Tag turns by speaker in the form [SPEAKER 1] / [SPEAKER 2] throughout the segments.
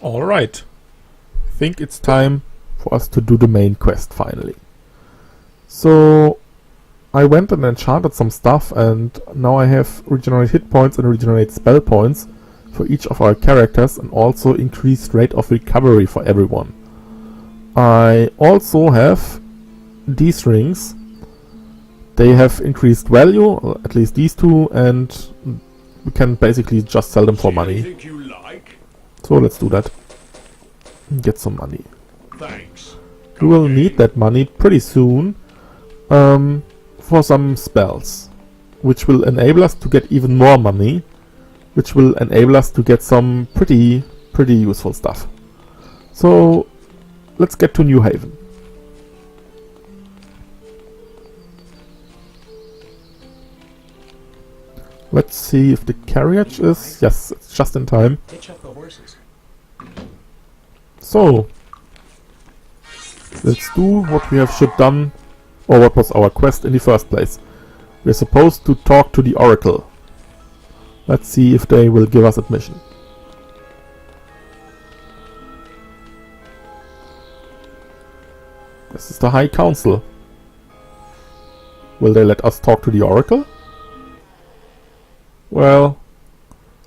[SPEAKER 1] Alright, I think it's time for us to do the main quest finally. So I went and enchanted some stuff, and now I have regenerate hit points and regenerate spell points for each of our characters, and also increased rate of recovery for everyone. I also have these rings. They have increased value, at least these two, and we can basically just sell them for money. So let's do that. Get some money.
[SPEAKER 2] Thanks.
[SPEAKER 1] We will need that money pretty soon for some spells, which will enable us to get even more money, which will enable us to get some pretty useful stuff. So let's get to New Haven. Let's see if the carriage is... Yes, it's just in time. So, let's do what we have should done, or what was our quest in the first place. We're supposed to talk to the Oracle. Let's see if they will give us admission. This is the High Council. Will they let us talk to the Oracle? Well,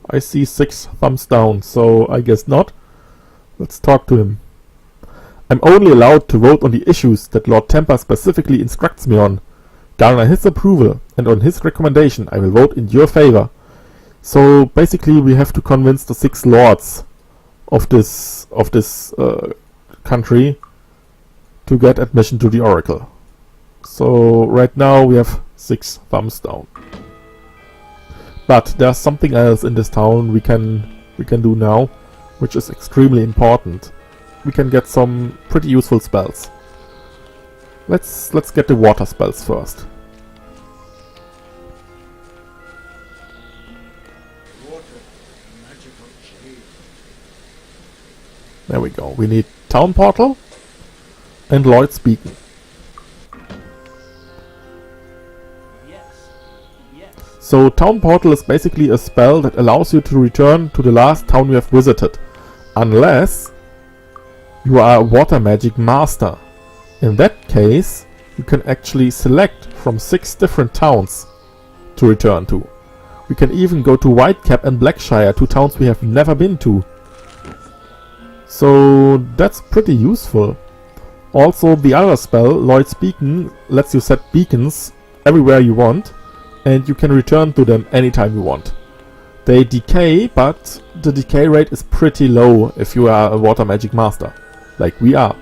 [SPEAKER 1] I see 6 thumbs down, so I guess not. Let's talk to him. I'm only allowed to vote on the issues that Lord Temper specifically instructs me on. Garner his approval, and on his recommendation I will vote in your favor. So basically we have to convince the 6 lords of this country to get admission to the Oracle. So right now we have 6 thumbs down. But there's something else in this town we can do now, which is extremely important. We can get some pretty useful spells. Let's get the water spells first. There we go. We need Town Portal and Lloyd's Beacon. So Town Portal is basically a spell that allows you to return to the last town you have visited, unless you are a water magic master. In that case, you can actually select from 6 different towns to return to. We can even go to Whitecap and Blackshire, 2 towns we have never been to. So that's pretty useful. Also, the other spell, Lloyd's Beacon, lets you set beacons everywhere you want, and you can return to them anytime you want. They decay, but the decay rate is pretty low if you are a water magic master, like we are.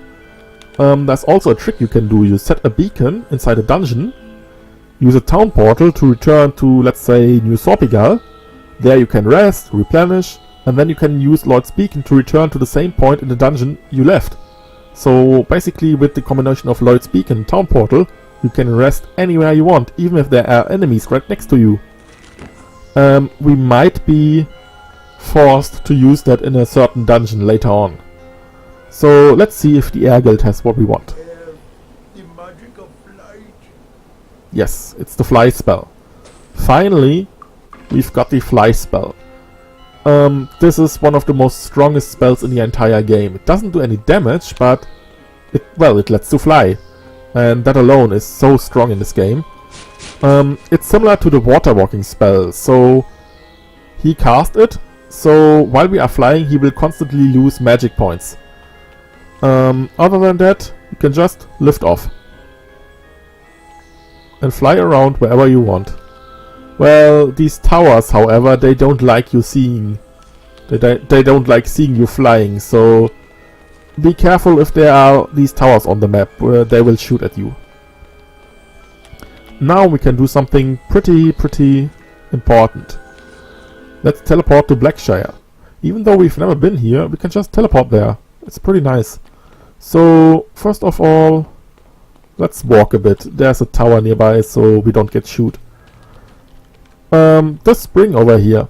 [SPEAKER 1] There's also a trick you can do. You set a beacon inside a dungeon, use a town portal to return to, let's say, New Sorpigal. There you can rest, replenish, and then you can use Lloyd's Beacon to return to the same point in the dungeon you left. So basically with the combination of Lloyd's Beacon and town portal, you can rest anywhere you want, even if there are enemies right next to you. We might be forced to use that in a certain dungeon later on. So let's see if the Air Guild has what we want.
[SPEAKER 2] The magic of flight.
[SPEAKER 1] Yes, it's the fly spell. Finally, we've got the fly spell. This is one of the most strongest spells in the entire game. It doesn't do any damage, but it lets you fly. And that alone is so strong in this game. It's similar to the water walking spell, so he cast it, so while we are flying he will constantly lose magic points. Other than that, you can just lift off and fly around wherever you want. Well, these towers, however, they don't like you seeing. They don't like seeing you flying, so be careful if there are these towers on the map, where they will shoot at you. Now we can do something pretty important. Let's teleport to Blackshire. Even though we've never been here, we can just teleport there. It's pretty nice. So, first of all, let's walk a bit. There's a tower nearby, so we don't get shoot. This spring over here,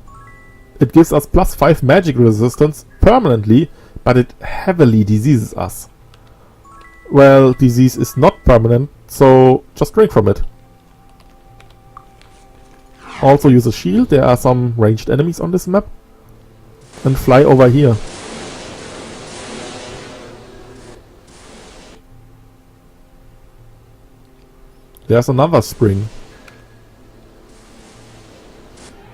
[SPEAKER 1] it gives us +5 magic resistance permanently, but it heavily diseases us. Well, disease is not permanent, so just drink from it. Also use a shield, there are some ranged enemies on this map. And fly over here. there's another spring.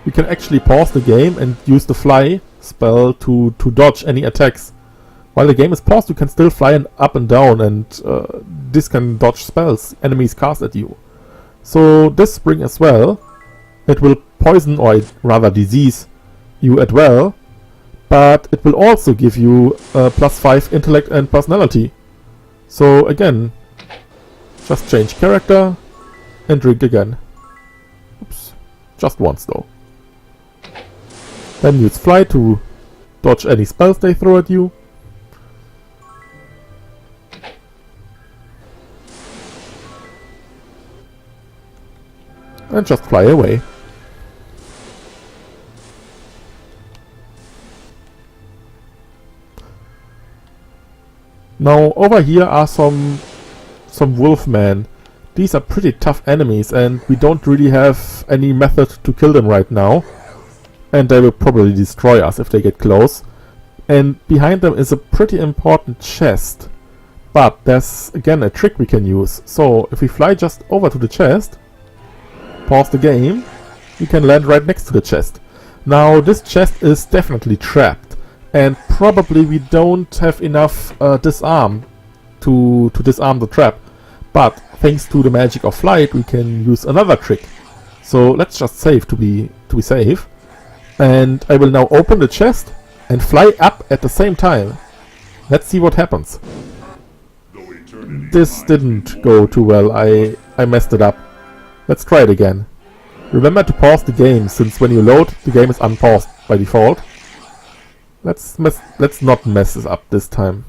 [SPEAKER 1] You can actually pause the game and use the fly spell to dodge any attacks. While the game is paused, you can still fly up and down, and this can dodge spells enemies cast at you. So this spring as well, it will poison or rather disease you as well, but it will also give you +5 intellect and personality. So again, just change character and drink again. Oops, just once though. Then use fly to dodge any spells they throw at you. And just fly away. Now over here are some wolfmen. These are pretty tough enemies and we don't really have any method to kill them right now. And they will probably destroy us if they get close. And behind them is a pretty important chest. But there's again a trick we can use. So if we fly just over to the chest, pause the game, we can land right next to the chest. Now this chest is definitely trapped. And probably we don't have enough disarm to disarm the trap. But thanks to the magic of flight we can use another trick. So let's just save to be safe. And I will now open the chest and fly up at the same time. Let's see what happens. This didn't go too well. I messed it up. Let's try it again. Remember to pause the game, since when you load, the game is unpaused by default. Let's not mess this up this time.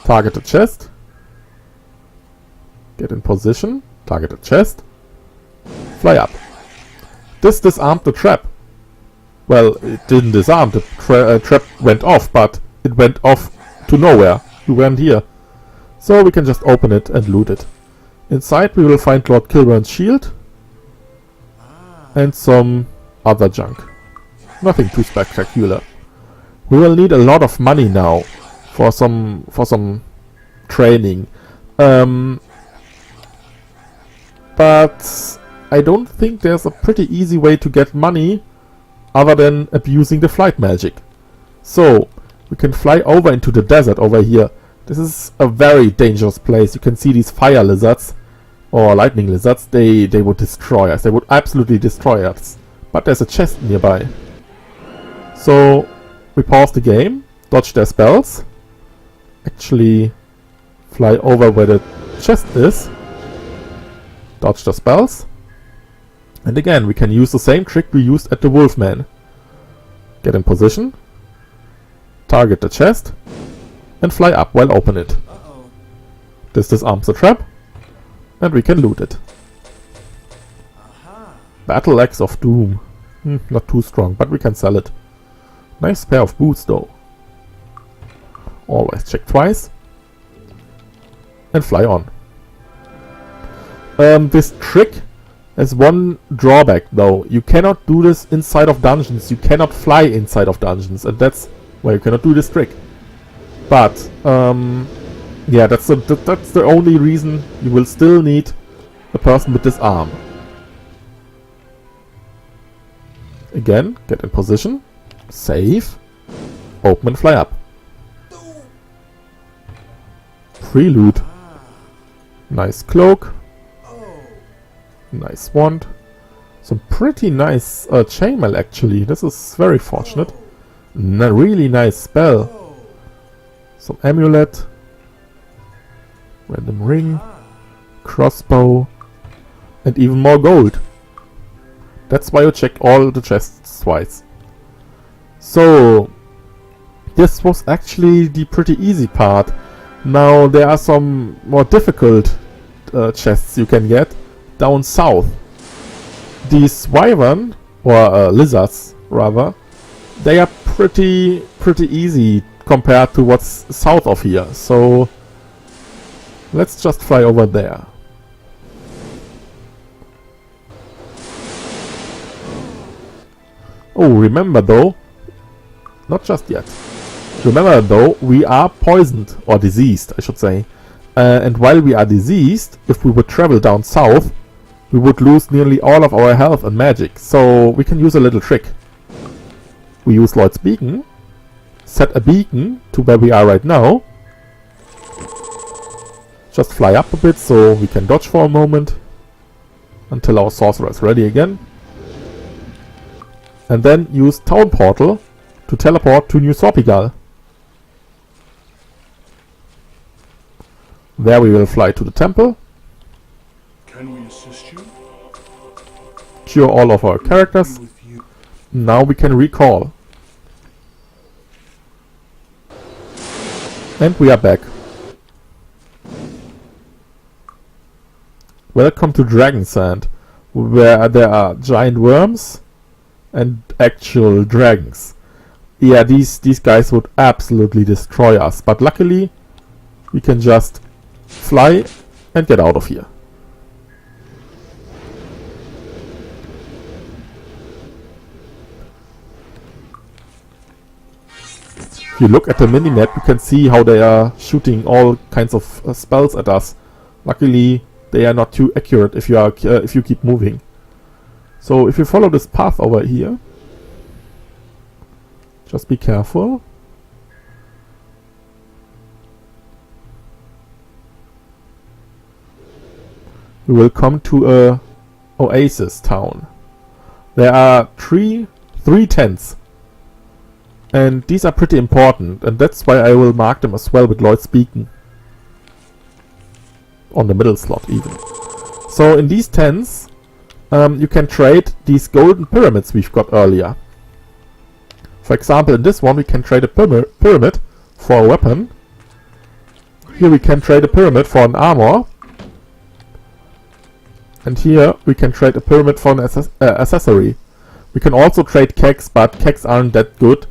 [SPEAKER 1] Target the chest. Get in position. Target the chest. Fly up. This disarmed the trap. Well, it didn't disarm, the trap went off, but it went off to nowhere. We weren't here. So we can just open it and loot it. Inside we will find Lord Kilburn's shield. And some other junk. Nothing too spectacular. We will need a lot of money now for some training. But I don't think there's a pretty easy way to get money other than abusing the flight magic. So we can fly over into the desert over here. This is a very dangerous place. You can see these fire lizards or lightning lizards. They would destroy us. They would absolutely destroy us. But there's a chest nearby. So we pause the game, dodge their spells, actually fly over where the chest is, dodge the spells, and again we can use the same trick we used at the Wolfman. Get in position, target the chest, and fly up while open it. This disarms the trap, and we can loot it. Battle Axe of Doom. Not too strong, but we can sell it. Nice pair of boots though. Always check twice. And fly on. This trick has one drawback though. You cannot do this inside of dungeons. You cannot fly inside of dungeons. And that's why you cannot do this trick. But, yeah, that's the only reason. You will still need a person with this arm. Again, get in position. Save. Open and fly up. Free loot. Nice cloak. Nice wand. Some pretty nice chainmail actually. This is very fortunate. Really nice spell. Some amulet. Random ring. Crossbow. And even more gold. That's why you check all the chests twice. So, this was actually the pretty easy part. Now there are some more difficult chests you can get down south. These wyvern, or lizards rather, they are pretty easy compared to what's south of here. So let's just fly over there. Oh, remember though, not just yet. Remember though, we are poisoned, or diseased I should say. And while we are diseased, if we would travel down south, we would lose nearly all of our health and magic. So we can use a little trick. We use Lloyd's Beacon, set a beacon to where we are right now, just fly up a bit so we can dodge for a moment until our sorcerer is ready again, and then use Town Portal to teleport to New Sorpigal. There we will fly to the temple,
[SPEAKER 2] Can we assist you?
[SPEAKER 1] cure all of our characters.
[SPEAKER 2] With you.
[SPEAKER 1] Now we can recall. And we are back. Welcome to Dragon Sand, where there are giant worms and actual dragons. Yeah, these guys would absolutely destroy us, but luckily we can just fly and get out of here. If you look at the minimap, you can see how they are shooting all kinds of spells at us. Luckily, they are not too accurate if you keep moving. So if you follow this path over here, just be careful. We will come to a oasis town. There are three tents. And these are pretty important, and that's why I will mark them as well with Lloyd's Beacon. On the middle slot even. So in these tents, you can trade these golden pyramids we've got earlier. For example, in this one we can trade a pyramid for a weapon. Here we can trade a pyramid for an armor. And here we can trade a pyramid for an accessory. We can also trade kegs, but kegs aren't that good.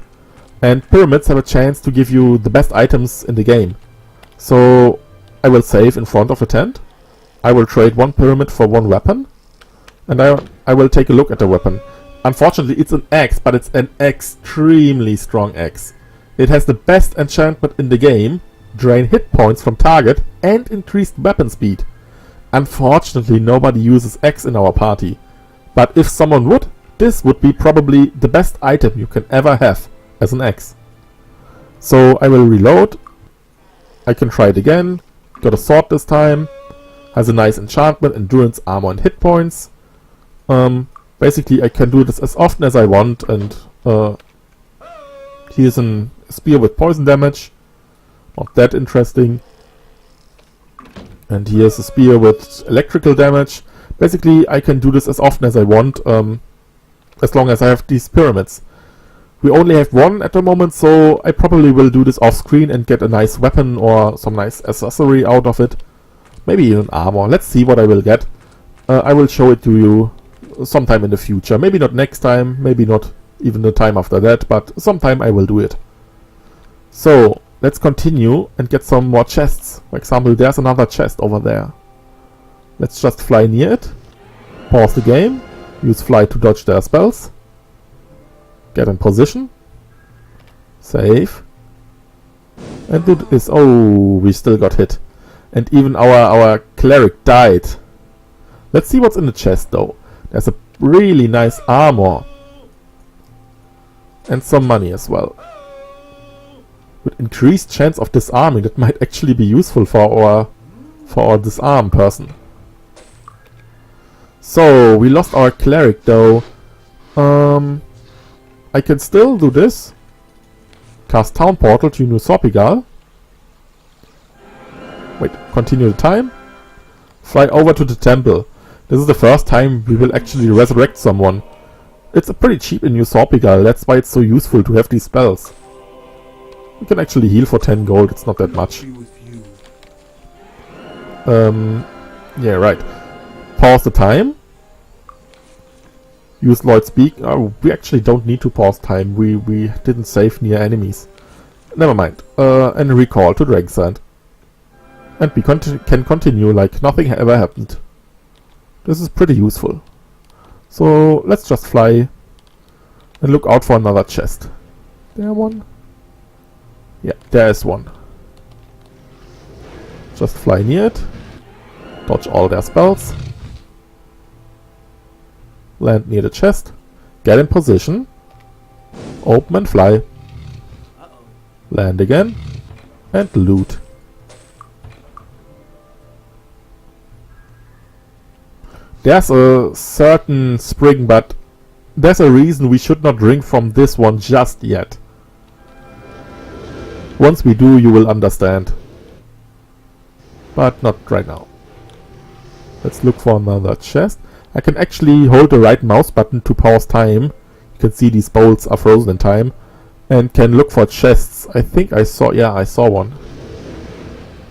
[SPEAKER 1] And pyramids have a chance to give you the best items in the game. So I will save in front of a tent. I will trade one pyramid for one weapon. And I will take a look at the weapon. Unfortunately, it's an axe, but it's an extremely strong axe. It has the best enchantment in the game, drain hit points from target, and increased weapon speed. Unfortunately, nobody uses axe in our party. But if someone would, this would be probably the best item you can ever have as an axe. So I will reload. I can try it again. Got a sword this time. Has a nice enchantment, endurance, armor, and hit points. Basically, I can do this as often as I want, and here's a spear with poison damage. Not that interesting. And here's a spear with electrical damage. Basically, I can do this as often as I want, as long as I have these pyramids. We only have one at the moment, so I probably will do this off screen and get a nice weapon or some nice accessory out of it. Maybe even armor. Let's see what I will get. I will show it to you sometime in the future. Maybe not next time, maybe not even the time after that, but sometime I will do it. So, let's continue and get some more chests. For example, there's another chest over there. Let's just fly near it. Pause the game. Use fly to dodge their spells. Get in position. Save. And do this. Oh, we still got hit. And even our cleric died. Let's see what's in the chest though. There's a really nice armor. And some money as well. With increased chance of disarming, that might actually be useful for our disarm person. So, we lost our cleric though. I can still do this. Cast Town Portal to New Sorpigal. Wait, continue the time. Fly over to the temple. This is the first time we will actually resurrect someone. It's pretty cheap in New Sorpigal, that's why it's so useful to have these spells. We can actually heal for 10 gold, it's not that much. Yeah, right. Pause the time. Use Lloyd's Beacon. Oh, we actually don't need to pause time. We didn't save near enemies. Never mind. And recall to Dragon Sand. And we can continue like nothing ever happened. This is pretty useful. So let's just fly and look out for another chest. There one? Yeah, there is one. Just fly near it. Dodge all their spells. Land near the chest. Get in position. Open and fly. Land again. And loot. There's a certain spring, but there's a reason we should not drink from this one just yet. Once we do, you will understand. But not right now. Let's look for another chest. I can actually hold the right mouse button to pause time. You can see these bowls are frozen in time. And can look for chests. I think I saw, yeah, I saw one.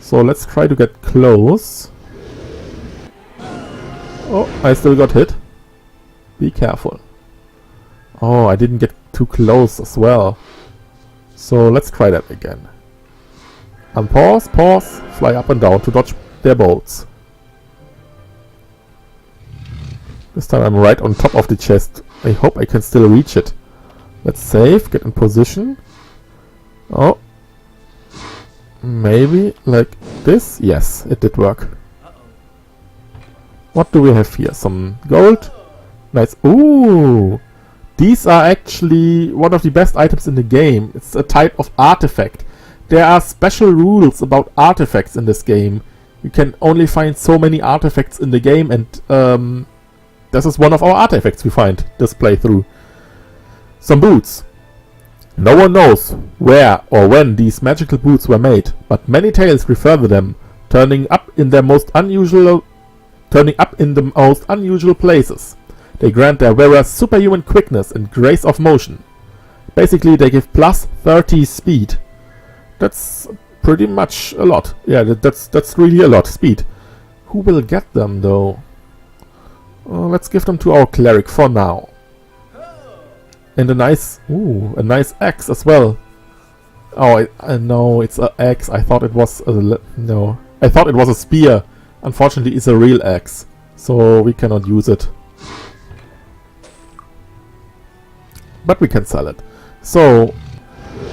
[SPEAKER 1] So let's try to get close. Oh, I still got hit. Be careful. Oh, I didn't get too close as well. So let's try that again. Unpause, pause, fly up and down to dodge their bolts. This time I'm right on top of the chest. I hope I can still reach it. Let's save, get in position. Oh. Maybe like this? Yes, it did work. What do we have here? Some gold? Nice. Ooh! These are actually one of the best items in the game. It's a type of artifact. There are special rules about artifacts in this game. You can only find so many artifacts in the game, and this is one of our artifacts we find this playthrough. Some boots. No one knows where or when these magical boots were made, but many tales refer to them turning up in the most unusual places. They grant their wearers superhuman quickness and grace of motion. Basically, they give plus 30 speed. That's pretty much a lot. Yeah, that's really a lot speed. Who will get them though? Let's give them to our cleric for now. And a nice axe as well. Oh, no, it's an axe. I thought it was I thought it was a spear. Unfortunately, it's a real axe, so we cannot use it. But we can sell it. So,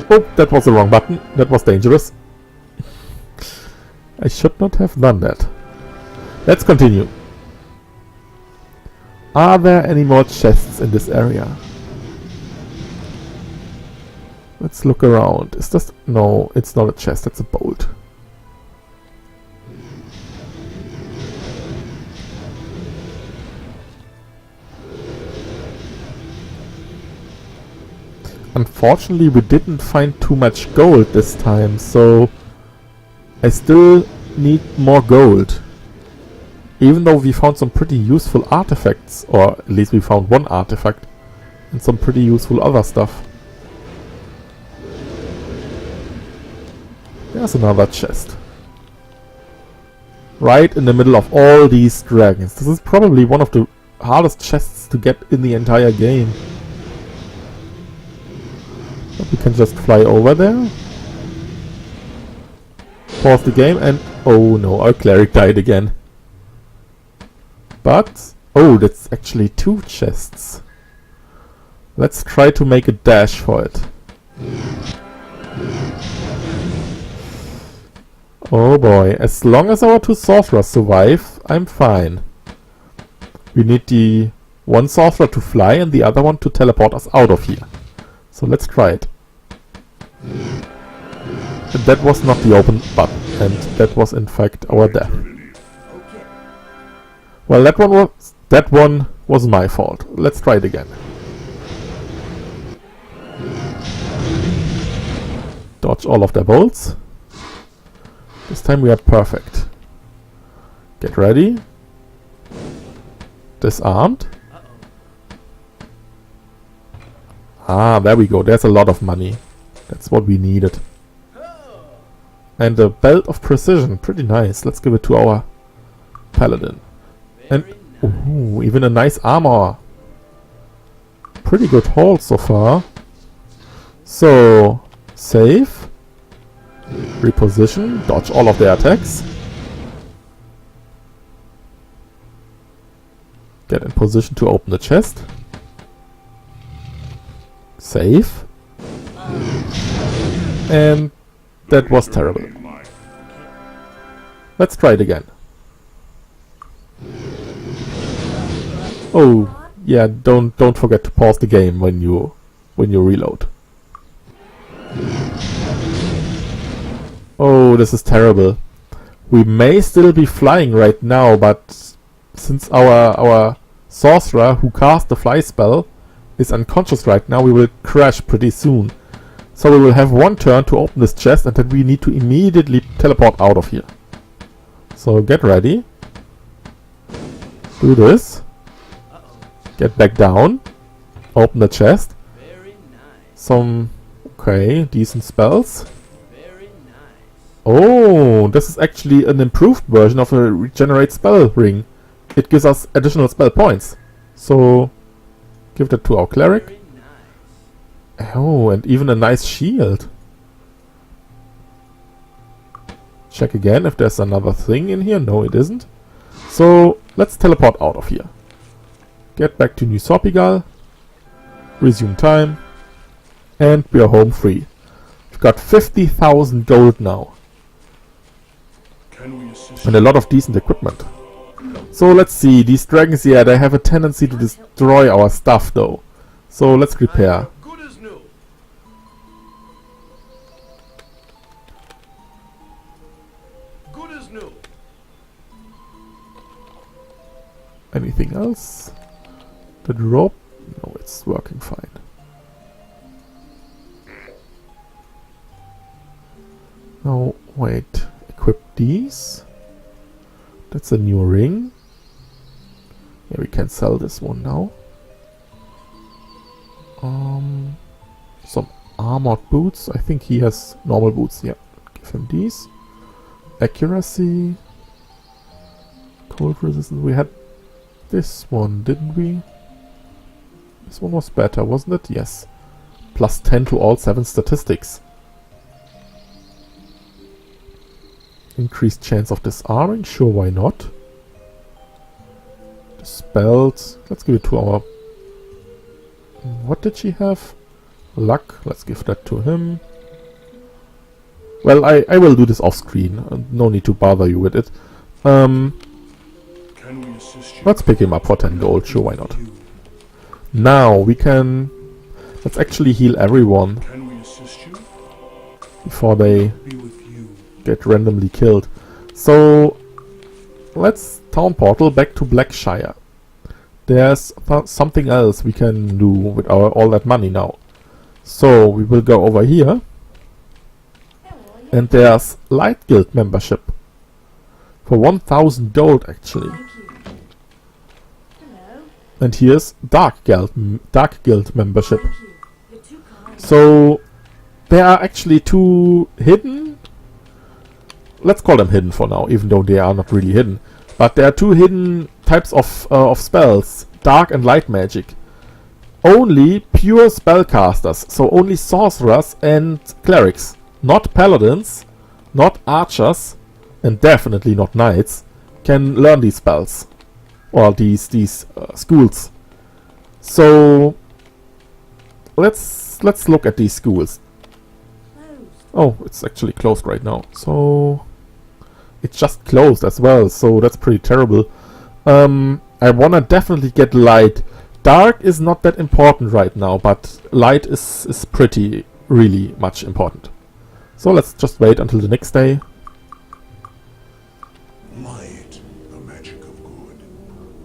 [SPEAKER 1] oh, that was the wrong button. That was dangerous. I should not have done that. Let's continue. Are there any more chests in this area? Let's look around. Is this... No, it's not a chest, it's a bolt. Unfortunately, we didn't find too much gold this time, so I still need more gold. Even though we found some pretty useful artifacts, or at least we found one artifact, and some pretty useful other stuff. There's another chest. Right in the middle of all these dragons. This is probably one of the hardest chests to get in the entire game. But we can just fly over there. Pause the game and... Oh no, our cleric died again. But... Oh, that's actually 2 chests. Let's try to make a dash for it. Oh boy, as long as our 2 sorcerers survive, I'm fine. We need the one sorcerer to fly and the other one to teleport us out of here. So let's try it. And that was not the open button, and that was in fact our death. Well, that one was my fault. Let's try it again. Dodge all of their bolts. This time we are perfect. Get ready. Disarmed. Ah, there we go. There's a lot of money. That's what we needed. And a belt of precision. Pretty nice. Let's give it to our paladin. And ooh, even a nice armor. Pretty good haul so far. So, save. Reposition, dodge all of their attacks. Get in position to open the chest. Save. And that was terrible. Let's try it again. Oh, yeah, don't forget to pause the game when you reload. Oh, this is terrible. We may still be flying right now, but since our sorcerer who cast the fly spell is unconscious right now, we will crash pretty soon. So we will have one turn to open this chest, and then we need to immediately teleport out of here. So get ready. Do this. Get back down. Open the chest. Some, okay, decent spells. Oh, this is actually an improved version of a regenerate spell ring. It gives us additional spell points. So, give that to our cleric. Oh, and even a nice shield. Check again if there's another thing in here. No, it isn't. So, let's teleport out of here. Get back to New Sorpigal. Resume time. And we are home free. We've got 50,000 gold now. And a lot of decent equipment. So let's see, these dragons, yeah, they have a tendency to destroy our stuff though. So let's repair.
[SPEAKER 3] Good as new. Good as new.
[SPEAKER 1] Anything else? The rope? No, it's working fine. No, wait. Equip these. That's a new ring. Yeah, we can sell this one now. Some armored boots. I think he has normal boots. Yeah, give him these. Accuracy. Cold resistance. We had this one, didn't we? This one was better, wasn't it? Yes. Plus 10 to all 7 statistics. Increased chance of disarming? Sure, why not? The spells. Let's give it to our... What did she have? Luck. Let's give that to him. Well, I will do this off screen. No need to bother you with it.
[SPEAKER 2] Can we assist you?
[SPEAKER 1] Let's pick him up for 10 gold. Sure, why not? Now we can... Let's actually heal everyone
[SPEAKER 2] Can we assist you?
[SPEAKER 1] before they
[SPEAKER 2] Be with you.
[SPEAKER 1] get randomly killed. So let's town portal back to Blackshire. There's something else we can do with all that money now. So we will go over here, and there's Light Guild membership for 1,000 gold actually. And here's Dark Guild membership. So there are actually two hidden. Let's call them hidden for now, even though they are not really hidden. But there are two hidden types of spells: dark and light magic. Only pure spellcasters, so only sorcerers and clerics, not paladins, not archers, and definitely not knights, can learn these spells or these schools. So let's look at these schools. Oh, it's actually closed right now. So it's just closed as well, so that's pretty terrible. I wanna definitely get light. Dark is not that important right now, but light is pretty, really much important. So let's just wait until the next day.
[SPEAKER 2] Light, the magic of good.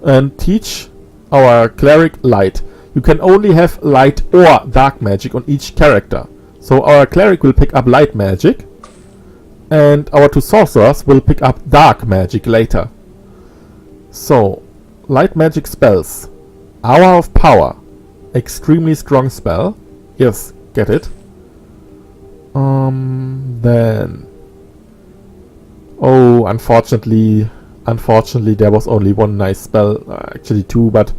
[SPEAKER 1] And teach our cleric light. You can only have light or dark magic on each character. So our cleric will pick up light magic, and our two sorcerers will pick up dark magic later. So, light magic spells. Hour of Power. Extremely strong spell. Yes, get it. Then... Oh, unfortunately there was only one nice spell. Actually two, but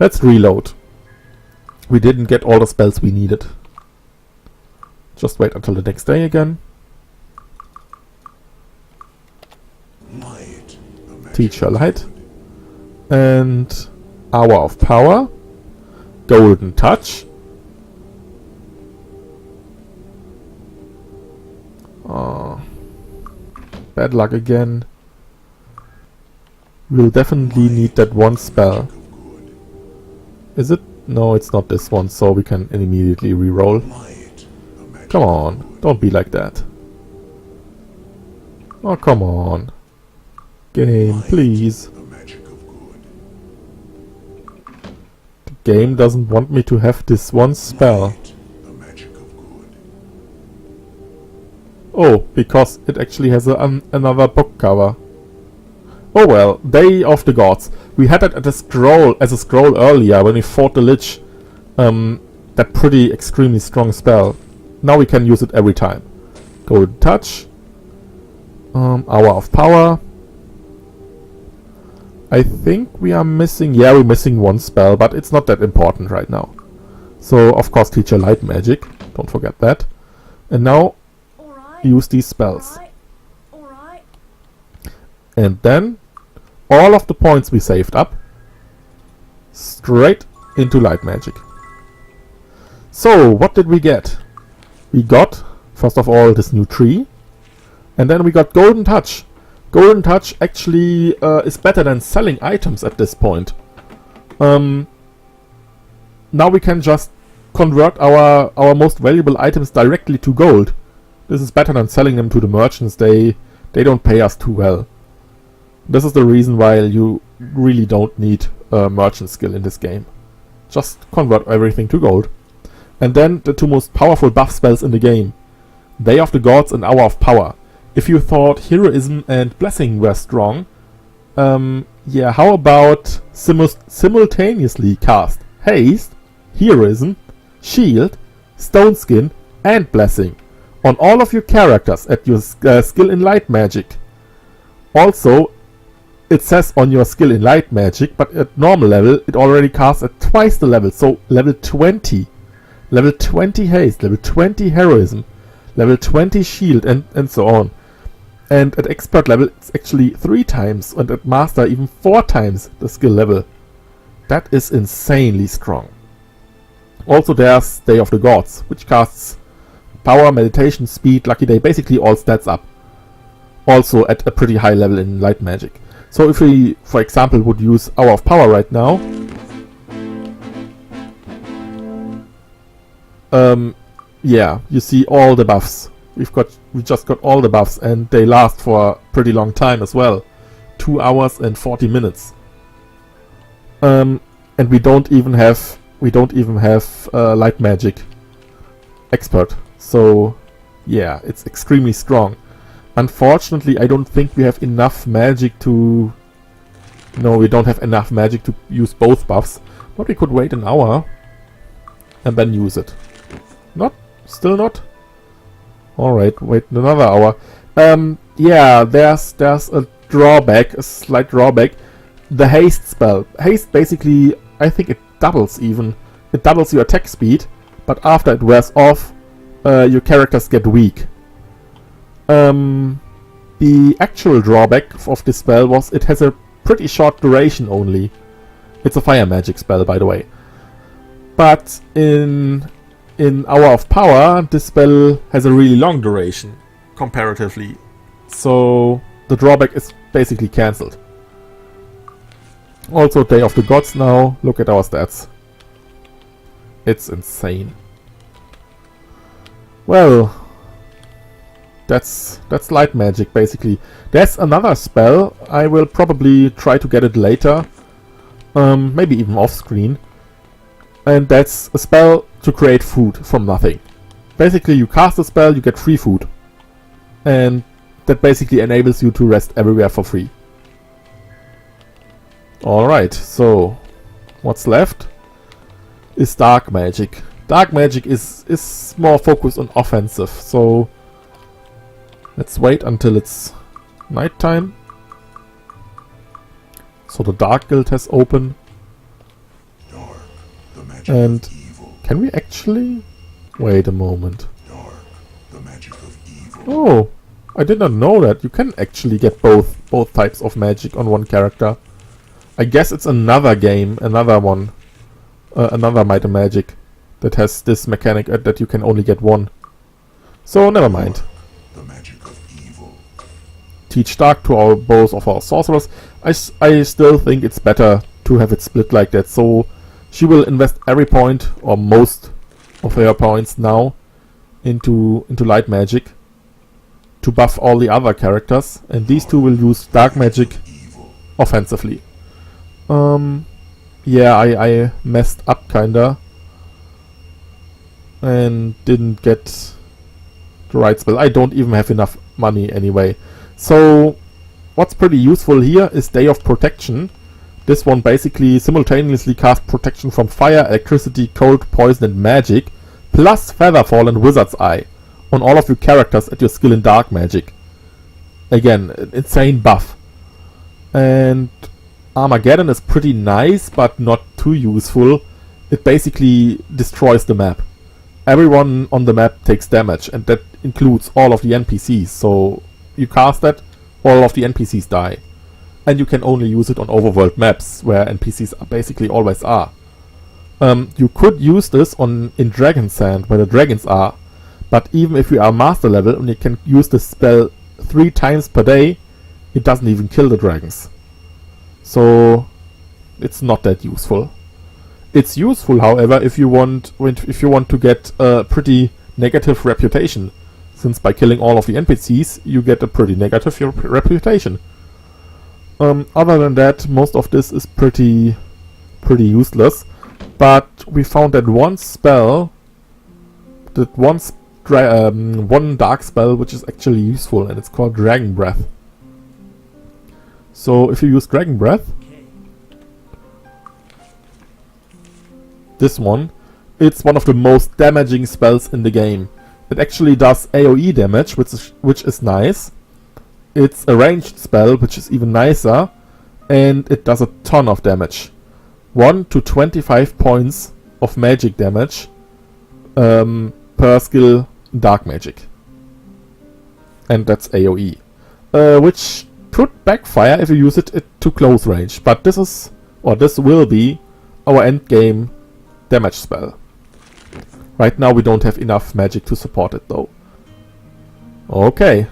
[SPEAKER 1] let's reload. We didn't get all the spells we needed. Just wait until the next day again.
[SPEAKER 2] Light, the magic
[SPEAKER 1] Teach her
[SPEAKER 2] of
[SPEAKER 1] light.
[SPEAKER 2] good.
[SPEAKER 1] And Hour of Power. Golden Touch. Bad luck again. We'll definitely need that one spell.
[SPEAKER 2] Of good.
[SPEAKER 1] Is it? No, it's not this one, so we can immediately reroll.
[SPEAKER 2] Might, the magic
[SPEAKER 1] Come
[SPEAKER 2] of
[SPEAKER 1] on,
[SPEAKER 2] good.
[SPEAKER 1] don't be like that. Oh, come on. Game,
[SPEAKER 2] Might,
[SPEAKER 1] please.
[SPEAKER 2] the magic of good.
[SPEAKER 1] The game doesn't want me to have this one spell.
[SPEAKER 2] Might, the magic of good.
[SPEAKER 1] Oh, because it actually has another book cover. Oh well, Day of the Gods. We had it at a scroll as a scroll earlier when we fought the Lich. That pretty extremely strong spell. Now we can use it every time. Golden Touch. Hour of Power. I think we are missing... Yeah, we're missing one spell, but it's not that important right now. So, of course, Teacher Light Magic. Don't forget that. And now, use these spells.
[SPEAKER 4] Alright.
[SPEAKER 1] And then, all of the points we saved up, straight into Light Magic. So, what did we get? We got, first of all, this new tree. And then we got Golden Touch. Golden Touch actually is better than selling items at this point. Now we can just convert our most valuable items directly to gold. This is better than selling them to the merchants. They don't pay us too well. This is the reason why you really don't need merchant skill in this game. Just convert everything to gold. And then the two most powerful buff spells in the game. Day of the Gods and Hour of Power. If you thought Heroism and Blessing were strong, yeah, how about simultaneously cast Haste, Heroism, Shield, Stone Skin, and Blessing on all of your characters at your skill in Light Magic. Also, it says on your skill in Light Magic, but at normal level, it already casts at twice the level, so level 20. Level 20 Haste, level 20 Heroism, level 20 Shield, and so on. And at expert level, it's actually 3 times, and at master, even 4 times the skill level. That is insanely strong. Also, there's Day of the Gods, which casts power, meditation, speed, lucky day, basically all stats up. Also at a pretty high level in Light Magic. So if we, for example, would use Hour of Power right now, yeah, you see all the buffs. We just got all the buffs, and they last for a pretty long time as well. 2 hours and 40 minutes. And we don't even have Light Magic expert. So yeah, it's extremely strong. Unfortunately, I don't think we have enough magic to... No, we don't have enough magic to use both buffs. But we could wait an hour and then use it. Not? Still not? Alright, wait another hour. Yeah, there's a drawback, a slight drawback. The haste spell. Haste basically, I think it doubles even. It doubles your attack speed, but after it wears off, your characters get weak. The actual drawback of this spell was it has a pretty short duration only. It's a fire magic spell, by the way. But in Hour of Power, this spell has a really long duration, comparatively. So the drawback is basically cancelled. Also, Day of the Gods now. Look at our stats. It's insane. Well, that's Light Magic, basically. There's another spell. I will probably try to get it later. Maybe even off-screen. And that's a spell to create food from nothing. Basically, you cast a spell, you get free food. And that basically enables you to rest everywhere for free. Alright, so what's left is Dark Magic. Dark Magic is more focused on offensive, so let's wait until it's nighttime. So the Dark Guild has opened.
[SPEAKER 2] Dark, the magic
[SPEAKER 1] And
[SPEAKER 2] of evil.
[SPEAKER 1] can we actually... Wait a moment.
[SPEAKER 2] Dark, the magic of evil.
[SPEAKER 1] Oh, I did not know that. You can actually get both types of magic on one character. I guess it's another game, another one. Another Might and Magic that has this mechanic that you can only get one. So never mind.
[SPEAKER 2] The magic of evil.
[SPEAKER 1] Teach Dark to both of our sorcerers. I still think it's better to have it split like that. So she will invest every point, or most of her points now, into light magic to buff all the other characters, and these two will use dark magic offensively. Yeah, I messed up kinda and didn't get the right spell. I don't even have enough money anyway. So what's pretty useful here is Day of Protection. This one basically simultaneously casts protection from fire, electricity, cold, poison, and magic, plus Featherfall and Wizard's Eye on all of your characters at your skill in dark magic. Again, an insane buff. And Armageddon is pretty nice, but not too useful. It basically destroys the map. Everyone on the map takes damage, and that includes all of the NPCs. So you cast that, all of the NPCs die. And you can only use it on overworld maps, where NPCs basically always are. You could use this in Dragon Sand, where the dragons are, but even if you are master level and you can use this spell 3 times per day, it doesn't even kill the dragons. So it's not that useful. It's useful, however, if you want to get a pretty negative reputation, since by killing all of the NPCs you get a pretty negative reputation. Other than that, most of this is pretty useless. But we found that one spell, one dark spell, which is actually useful, and it's called Dragon Breath. So if you use Dragon Breath, this one, it's one of the most damaging spells in the game. It actually does AoE damage, which is nice. It's a ranged spell, which is even nicer, and it does a ton of damage. 1 to 25 points of magic damage per skill in dark magic. And that's AoE. Which could backfire if you use it to close range, but this will be our end game damage spell. Right now we don't have enough magic to support it though. Okay.